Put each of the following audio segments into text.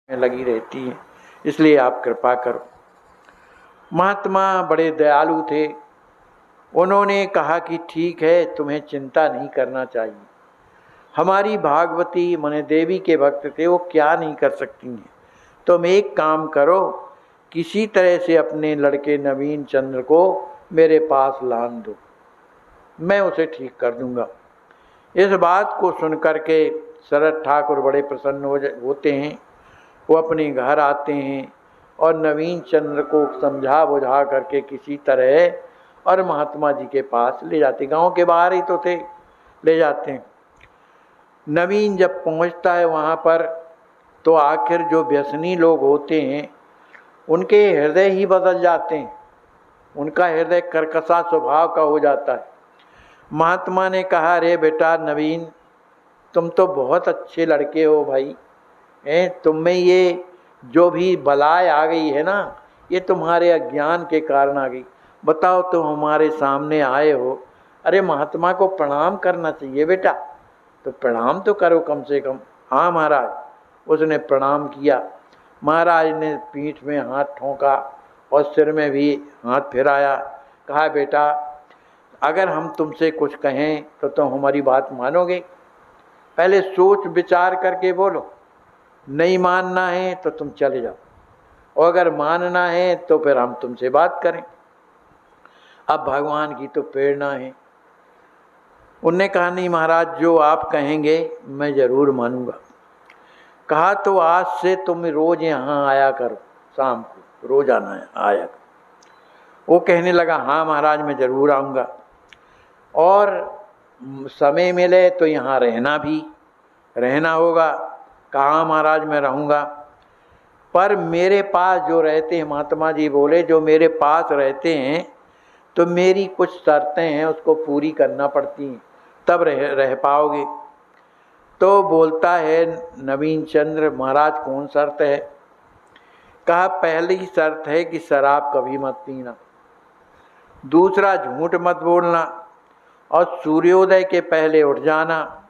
में लगी रहती हैं, इसलिए आप कृपा करो। महात्मा बड़े दयालु थे। उन्होंने कहा कि ठीक है, तुम्हें चिंता नहीं करना चाहिए। हमारी भागवती माने देवी के भक्त थे, वो क्या नहीं कर सकती हैं। तुम एक काम करो, किसी तरह से अपने लड़के नवीन चंद्र को मेरे पास लान दो, मैं उसे ठीक कर दूंगा। इस बात को सुनकर के शरद ठाकुर बड़े प्रसन्न होते हैं। वो अपने घर आते हैं और नवीन चंद्र को समझा बुझा करके किसी तरह और महात्मा जी के पास ले जाते, गांव के बाहर ही तो थे, ले जाते हैं। नवीन जब पहुंचता है वहाँ पर, तो आखिर जो व्यसनी लोग होते हैं उनके हृदय ही बदल जाते हैं, उनका हृदय कर्कशा स्वभाव का हो जाता है। महात्मा ने कहा, रे बेटा नवीन, तुम तो बहुत अच्छे लड़के हो भाई, तुम में ये जो भी बलाय आ गई है ना, ये तुम्हारे अज्ञान के कारण आ गई। बताओ, तुम हमारे सामने आए हो, अरे महात्मा को प्रणाम करना चाहिए बेटा, तो प्रणाम तो करो कम से कम। हाँ महाराज। उसने प्रणाम किया। महाराज ने पीठ में हाथ ठोंका और सिर में भी हाथ फिराया। कहा, बेटा अगर हम तुमसे कुछ कहें तो तुम हमारी बात मानोगे? पहले सोच विचार करके बोलो। नहीं मानना है तो तुम चले जाओ, और अगर मानना है तो फिर हम तुमसे बात करें। अब भगवान की तो प्रेरणा है। उनने कहा, नहीं महाराज, जो आप कहेंगे मैं जरूर मानूंगा। कहा, तो आज से तुम रोज यहाँ आया करो, शाम को रोज आया करो। वो कहने लगा, हाँ महाराज मैं जरूर आऊँगा, और समय मिले तो यहाँ रहना होगा। कहाँ महाराज मैं रहूँगा, पर मेरे पास जो रहते हैं, महात्मा जी बोले, जो मेरे पास रहते हैं तो मेरी कुछ शर्तें हैं, उसको पूरी करना पड़ती हैं, तब रह पाओगे। तो बोलता है नवीन चंद्र, महाराज कौन शर्त है? कहा, पहली शर्त है कि शराब कभी मत पीना, दूसरा झूठ मत बोलना, और सूर्योदय के पहले उठ जाना,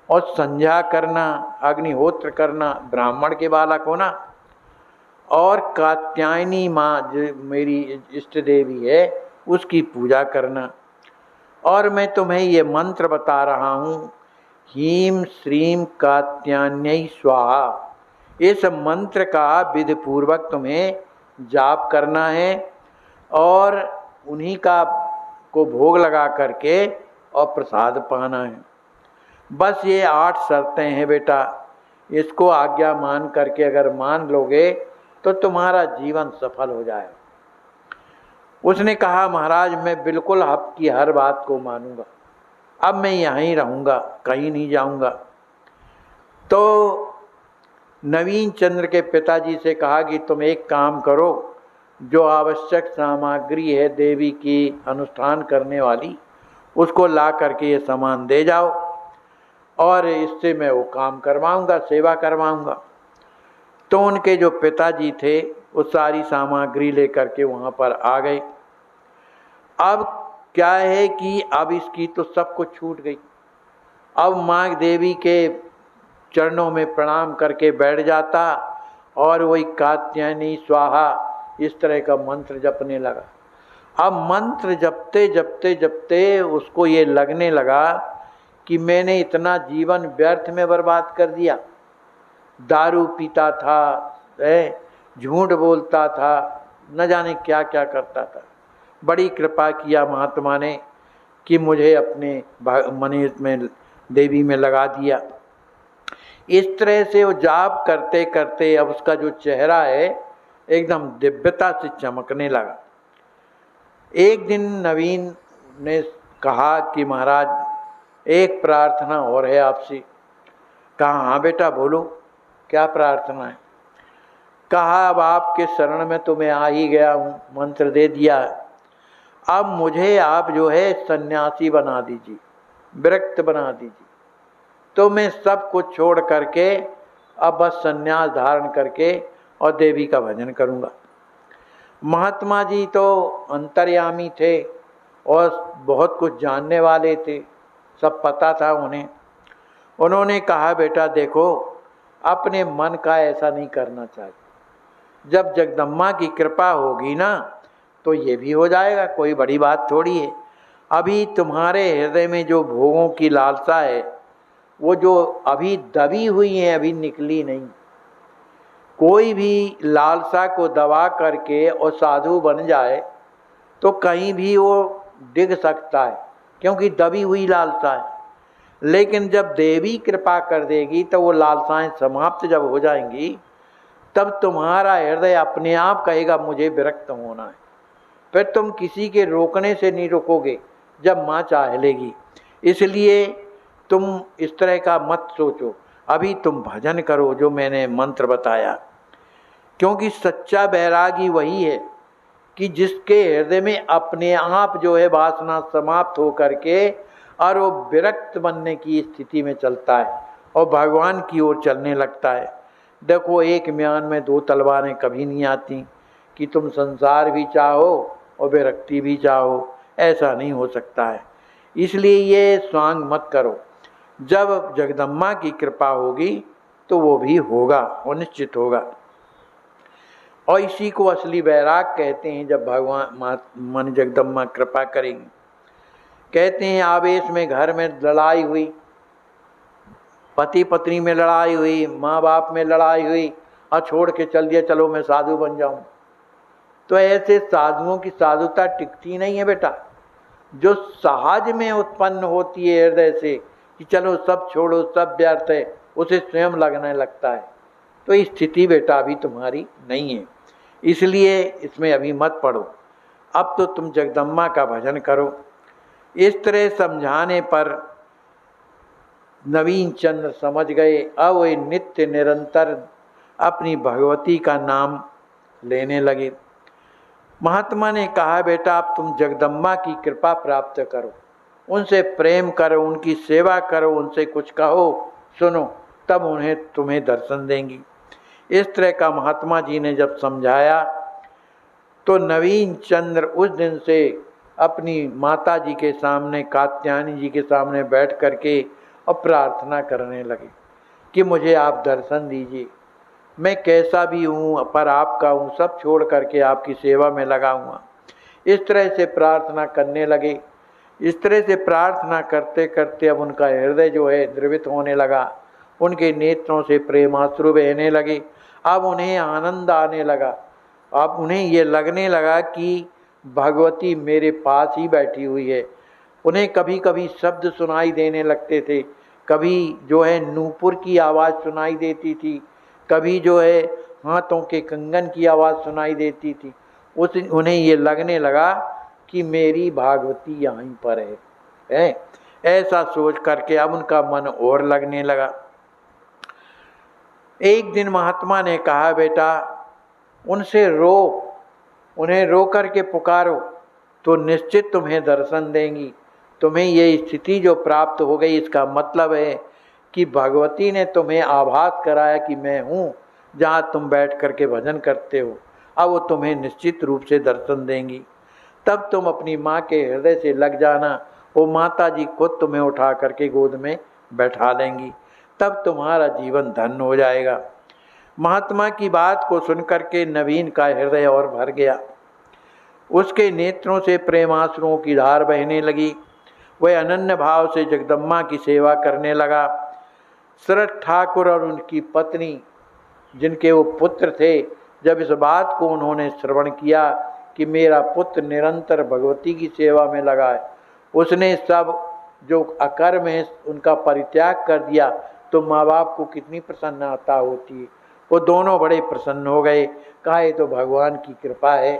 और संध्या करना, अग्निहोत्र करना, ब्राह्मण के बालक होना, और कात्यायनी माँ जो मेरी इष्ट देवी है उसकी पूजा करना। और मैं तुम्हें ये मंत्र बता रहा हूँ, हीम श्रीम कात्यायनी स्वाहा, इस मंत्र का विधि पूर्वक तुम्हें जाप करना है, और उन्हीं का को भोग लगा करके और प्रसाद पाना है। बस ये 8 शर्तें हैं बेटा, इसको आज्ञा मान करके अगर मान लोगे तो तुम्हारा जीवन सफल हो जाएगा। उसने कहा, महाराज मैं बिल्कुल आपकी हर बात को मानूंगा, अब मैं यहीं रहूँगा, कहीं नहीं जाऊँगा। तो नवीन चंद्र के पिताजी से कहा कि तुम एक काम करो, जो आवश्यक सामग्री है देवी की अनुष्ठान करने वाली, उसको ला करके ये सामान दे जाओ, और इससे मैं वो काम करवाऊँगा, सेवा करवाऊँगा। तो उनके जो पिताजी थे वो सारी सामग्री लेकर के वहाँ पर आ गए। अब क्या है कि अब इसकी तो सब कुछ छूट गई। अब माँ देवी के चरणों में प्रणाम करके बैठ जाता, और वही कात्यायनी स्वाहा इस तरह का मंत्र जपने लगा। अब मंत्र जपते जपते जपते उसको ये लगने लगा कि मैंने इतना जीवन व्यर्थ में बर्बाद कर दिया। दारू पीता था, झूठ बोलता था, न जाने क्या क्या करता था। बड़ी कृपा किया महात्मा ने कि मुझे अपने मनीष में देवी में लगा दिया। इस तरह से वो जाप करते करते अब उसका जो चेहरा है एकदम दिव्यता से चमकने लगा। एक दिन नवीन ने कहा कि महाराज एक प्रार्थना और है आपसे। कहा, हाँ बेटा बोलो, क्या प्रार्थना है? कहा, अब आपके शरण में तो मैं आ ही गया हूँ, मंत्र दे दिया, अब मुझे आप जो है सन्यासी बना दीजिए, विरक्त बना दीजिए, तो मैं सब कुछ छोड़ करके अब बस सन्यास धारण करके और देवी का भजन करूँगा। महात्मा जी तो अंतर्यामी थे और बहुत कुछ जानने वाले थे, सब पता था उन्हें। उन्होंने कहा, बेटा देखो, अपने मन का ऐसा नहीं करना चाहिए। जब जगदम्बा की कृपा होगी ना तो ये भी हो जाएगा, कोई बड़ी बात थोड़ी है। अभी तुम्हारे हृदय में जो भोगों की लालसा है वो जो अभी दबी हुई है, अभी निकली नहीं। कोई भी लालसा को दबा करके और साधु बन जाए तो कहीं भी वो डिग सकता है, क्योंकि दबी हुई लालसा है। लेकिन जब देवी कृपा कर देगी तो वो लालसाएं समाप्त जब हो जाएंगी तब तुम्हारा हृदय अपने आप कहेगा मुझे विरक्त होना है। फिर तुम किसी के रोकने से नहीं रुकोगे जब माँ चाह लेगी। इसलिए तुम इस तरह का मत सोचो, अभी तुम भजन करो जो मैंने मंत्र बताया। क्योंकि सच्चा बैरागी वही है कि जिसके हृदय में अपने आप जो है वासना समाप्त हो करके और वो विरक्त बनने की स्थिति में चलता है और भगवान की ओर चलने लगता है। देखो, एक म्यान में दो तलवारें कभी नहीं आती कि तुम संसार भी चाहो और विरक्ति भी चाहो, ऐसा नहीं हो सकता है। इसलिए ये स्वांग मत करो। जब जगदम्बा की कृपा होगी तो वो भी होगा, वो निश्चित होगा। और इसी को असली वैराग कहते हैं। जब भगवान मन जगदम्बा कृपा करेगी, कहते हैं आवेश में घर में लड़ाई हुई, पति पत्नी में लड़ाई हुई, माँ बाप में लड़ाई हुई और छोड़ के चल दिया चलो मैं साधु बन जाऊं, तो ऐसे साधुओं की साधुता टिकती नहीं है बेटा। जो सहज में उत्पन्न होती है हृदय से कि चलो सब छोड़ो सब व्यर्थ है, उसे स्वयं लगने लगता है। तो ये स्थिति बेटा अभी तुम्हारी नहीं है, इसलिए इसमें अभी मत पड़ो। अब तो तुम जगदम्बा का भजन करो। इस तरह समझाने पर नवीन चंद्र समझ गए। अब वे नित्य निरंतर अपनी भगवती का नाम लेने लगे। महात्मा ने कहा बेटा अब तुम जगदम्बा की कृपा प्राप्त करो, उनसे प्रेम करो, उनकी सेवा करो, उनसे कुछ कहो सुनो, तब उन्हें तुम्हें दर्शन देंगी। इस तरह का महात्मा जी ने जब समझाया तो नवीन चंद्र उस दिन से अपनी माता जी के सामने, कात्यायनी जी के सामने बैठ करके और प्रार्थना करने लगे कि मुझे आप दर्शन दीजिए, मैं कैसा भी हूँ पर आपका हूँ, सब छोड़ करके आपकी सेवा में लगाऊंगा। इस तरह से प्रार्थना करने लगे। इस तरह से प्रार्थना करते करते अब उनका हृदय जो है द्रवित होने लगा, उनके नेत्रों से प्रेमाश्रु बहने लगे। अब उन्हें आनंद आने लगा। अब उन्हें ये लगने लगा कि भगवती मेरे पास ही बैठी हुई है। उन्हें कभी कभी शब्द सुनाई देने लगते थे, कभी जो है नूपुर की आवाज़ सुनाई देती थी, कभी जो है हाथों के कंगन की आवाज़ सुनाई देती थी। उन्हें ये लगने लगा कि मेरी भागवती यहीं पर है। ऐसा सोच करके अब उनका मन और लगने लगा। एक दिन महात्मा ने कहा बेटा उनसे रो, उन्हें रो करके पुकारो तो निश्चित तुम्हें दर्शन देंगी। तुम्हें ये स्थिति जो प्राप्त हो गई इसका मतलब है कि भगवती ने तुम्हें आभास कराया कि मैं हूँ जहाँ तुम बैठ करके भजन करते हो। अब वो तुम्हें निश्चित रूप से दर्शन देंगी। तब तुम अपनी माँ के हृदय से लग जाना, वो माता जी खुद तुम्हें उठा करके गोद में बैठा लेंगी, तब तुम्हारा जीवन धन्य हो जाएगा। महात्मा की बात को सुनकर के नवीन का हृदय और भर गया। उसके नेत्रों से प्रेमाश्रुओं की धार बहने लगी। वह अनन्य भाव से जगदम्बा की सेवा करने लगा। शरद ठाकुर और उनकी पत्नी, जिनके वो पुत्र थे, जब इस बात को उन्होंने श्रवण किया कि मेरा पुत्र निरंतर भगवती की सेवा में लगा है, उसने सब जो अकर्म है उनका परित्याग कर दिया, तो माँ बाप को कितनी प्रसन्नता होती है। वो दोनों बड़े प्रसन्न हो गए। कहा ये तो भगवान की कृपा है,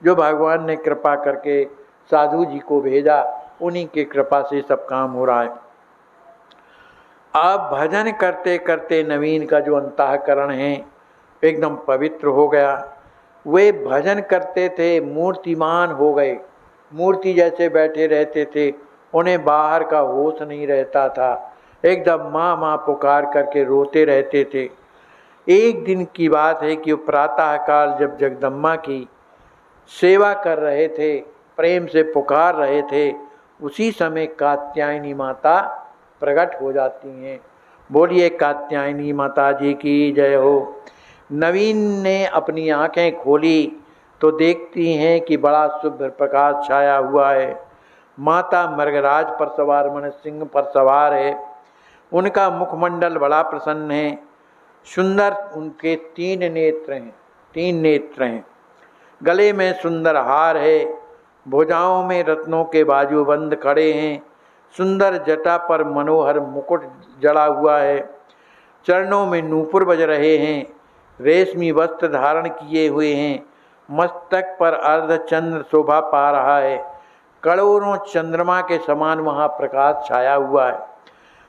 जो भगवान ने कृपा करके साधु जी को भेजा, उन्हीं के कृपा से सब काम हो रहा है। अब भजन करते करते नवीन का जो अंतःकरण है एकदम पवित्र हो गया। वे भजन करते थे, मूर्तिमान हो गए, मूर्ति जैसे बैठे रहते थे, उन्हें बाहर का होश नहीं रहता था, एकदम माँ माँ पुकार करके रोते रहते थे। एक दिन की बात है कि वो प्रातःकाल जब जगदम्बा की सेवा कर रहे थे, प्रेम से पुकार रहे थे, उसी समय कात्यायनी माता प्रकट हो जाती हैं बोलिए कात्यायनी माता जी की जय हो। नवीन ने अपनी आंखें खोली तो देखती हैं कि बड़ा शुभ्र प्रकाश छाया हुआ है। माता मृगराज पर सवार मन सिंह पर सवार है। उनका मुखमंडल बड़ा प्रसन्न है। सुंदर उनके तीन नेत्र हैं। गले में सुंदर हार है। भुजाओं में रत्नों के बाजूबंद खड़े हैं। सुंदर जटा पर मनोहर मुकुट जड़ा हुआ है। चरणों में नूपुर बज रहे हैं। रेशमी वस्त्र धारण किए हुए हैं। मस्तक पर अर्धचंद्र शोभा पा रहा है। करोड़ों चंद्रमा के समान वहाँ प्रकाश छाया हुआ है।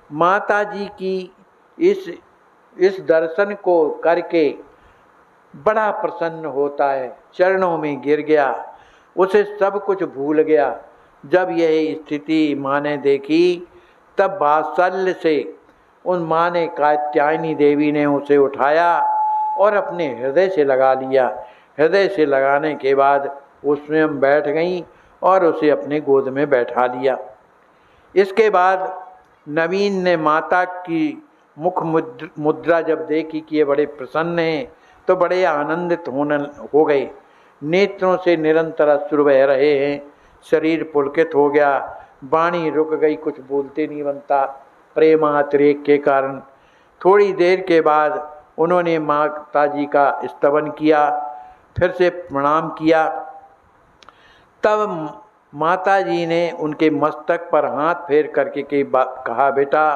माता जी की इस दर्शन को करके बड़ा प्रसन्न होता है। चरणों में गिर गया, उसे सब कुछ भूल गया। जब यह स्थिति माँ ने देखी तब वात्सल्य से उन माँ ने कात्यायनी देवी ने उसे उठाया और अपने हृदय से लगा लिया। हृदय से लगाने के बाद वो स्वयं बैठ गई और उसे अपने गोद में बैठा लिया। इसके बाद नवीन ने माता की मुख मुद्रा जब देखी कि ये बड़े प्रसन्न हैं तो बड़े आनंदित हो गए। नेत्रों से निरंतर अश्रु बह रहे हैं। शरीर पुलकित हो गया। वाणी रुक गई, कुछ बोलते नहीं बनता प्रेमातिरेक के कारण। थोड़ी देर के बाद उन्होंने माता जी का स्तवन किया, फिर से प्रणाम किया। तब माता जी ने उनके मस्तक पर हाथ फेर करके कहा, बेटा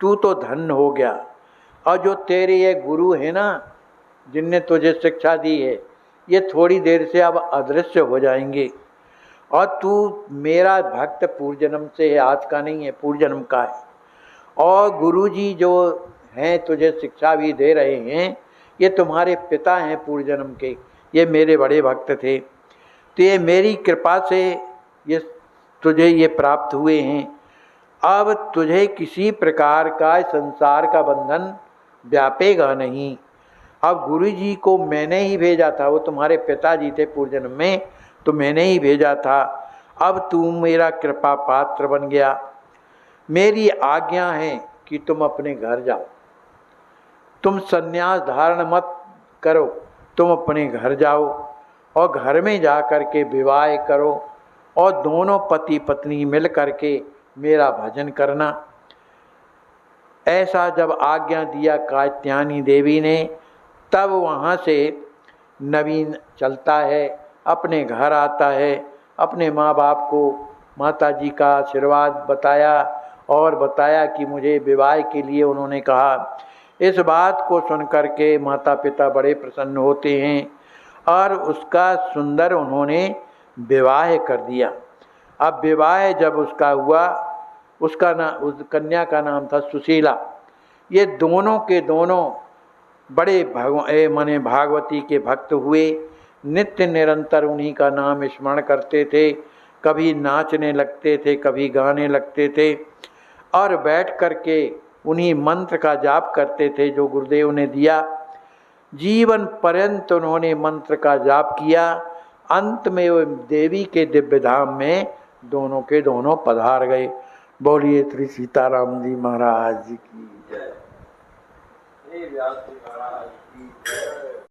तू तो धन्य हो गया, और जो तेरे ये गुरु है ना जिनने तुझे शिक्षा दी है, ये थोड़ी देर से अब अदृश्य हो जाएंगे, और तू मेरा भक्त पूर्व जन्म से है, आज का नहीं है, पूर्व जन्म का है। और गुरुजी जो हैं तुझे शिक्षा भी दे रहे हैं, ये तुम्हारे पिता हैं पूर्व जन्म के, ये मेरे बड़े भक्त थे। तो ये मेरी कृपा से ये तुझे ये प्राप्त हुए हैं। अब तुझे किसी प्रकार का संसार का बंधन व्यापेगा नहीं। अब गुरु जी को मैंने ही भेजा था, वो तुम्हारे पिताजी थे पूर्व जन्म में, तो मैंने ही भेजा था। अब तू मेरा कृपा पात्र बन गया। मेरी आज्ञा है कि तुम अपने घर जाओ, तुम संन्यास धारण मत करो, तुम अपने घर जाओ और घर में जा कर के विवाह करो और दोनों पति पत्नी मिल करके मेरा भजन करना। ऐसा जब आज्ञा दिया कात्यायनी देवी ने, तब वहाँ से नवीन चलता है, अपने घर आता है, अपने माँ बाप को माता जी का आशीर्वाद बताया और बताया कि मुझे विवाह के लिए उन्होंने कहा। इस बात को सुनकर के माता पिता बड़े प्रसन्न होते हैं और उसका सुंदर उन्होंने विवाह कर दिया। अब विवाह जब उसका हुआ, उस कन्या का नाम था सुशीला। ये दोनों के दोनों बड़े भागवती के भक्त हुए। नित्य निरंतर उन्हीं का नाम स्मरण करते थे, कभी नाचने लगते थे, कभी गाने लगते थे और बैठ करके उन्हीं मंत्र का जाप करते थे जो गुरुदेव ने दिया। जीवन पर्यंत उन्होंने मंत्र का जाप किया। अंत में वो देवी के दिव्य धाम में दोनों के दोनों पधार गए। बोलिए श्री सीताराम जी महाराज की जय।